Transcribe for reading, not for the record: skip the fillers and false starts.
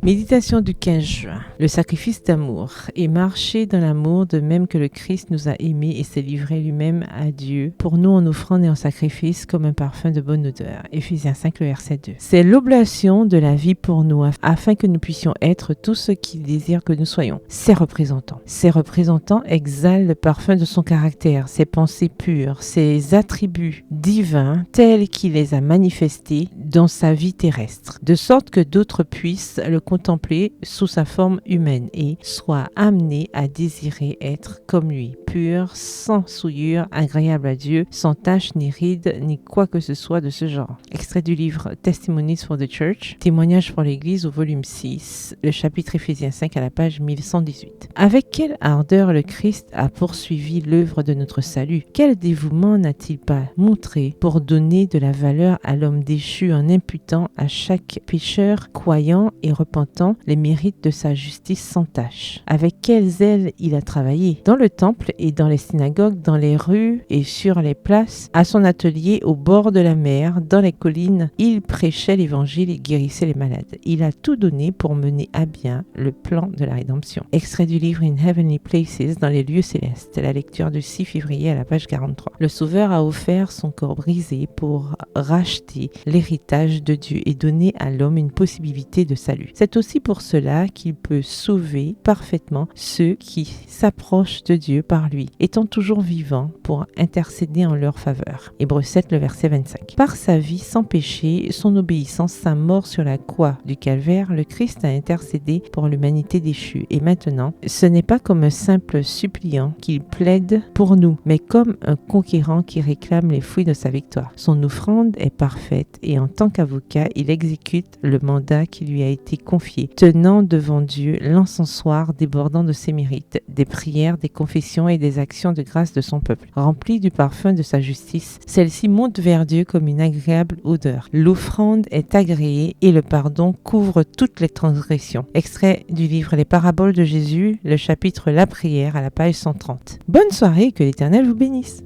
Méditation du 15 juin. Le sacrifice d'amour. Et marcher dans l'amour de même que le Christ nous a aimés et s'est livré lui-même à Dieu pour nous en offrande et en sacrifice comme un parfum de bonne odeur. Éphésiens 5, le verset 2. C'est l'oblation de la vie pour nous afin que nous puissions être tout ce qu'il désire que nous soyons. Ses représentants. Ses représentants exhalent le parfum de son caractère, ses pensées pures, ses attributs divins tels qu'il les a manifestés dans sa vie terrestre, de sorte que d'autres puissent le contempler sous sa forme humaine et soient amenés à désirer être comme lui, pur, sans souillure, agréable à Dieu, sans tache ni ride ni quoi que ce soit de ce genre. Extrait du livre Testimonies for the Church, témoignages pour l'Église au volume 6, le chapitre Éphésiens 5 à la page 1118. Avec quelle ardeur le Christ a poursuivi l'œuvre de notre salut? Quel dévouement n'a-t-il pas montré pour donner de la valeur à l'homme déchu en imputant à chaque pécheur croyant et repentant les mérites de sa justice sans tache? Avec quel zèle il a travaillé dans le temple et dans les synagogues, dans les rues et sur les places, à son atelier au bord de la mer, dans les collines, il prêchait l'évangile et guérissait les malades. Il a tout donné pour mener à bien le plan de la rédemption. Extrait du livre In Heavenly Places, dans les lieux célestes, la lecture du 6 février à la page 43. Le Sauveur a offert son corps brisé pour racheter l'héritage de Dieu et donner à l'homme une possibilité de salut. C'est aussi pour cela qu'il peut sauver parfaitement ceux qui s'approchent de Dieu par lui, étant toujours vivant pour intercéder en leur faveur. Hébreux 7, le verset 25. Par sa vie sans péché, son obéissance, sa mort sur la croix du calvaire, le Christ a intercédé pour l'humanité déchue. Et maintenant, ce n'est pas comme un simple suppliant qu'il plaide pour nous, mais comme un conquérant qui réclame les fruits de sa victoire. Son offrande est parfaite et en tant qu'avocat, il exécute le mandat qui lui a été confié, tenant devant Dieu l'encensoir débordant de ses mérites, des prières, des confessions et des actions de grâce de son peuple. Remplie du parfum de sa justice, celle-ci monte vers Dieu comme une agréable odeur. L'offrande est agréée et le pardon couvre toutes les transgressions. Extrait du livre Les paraboles de Jésus, le chapitre La prière à la page 130. Bonne soirée et que l'Éternel vous bénisse.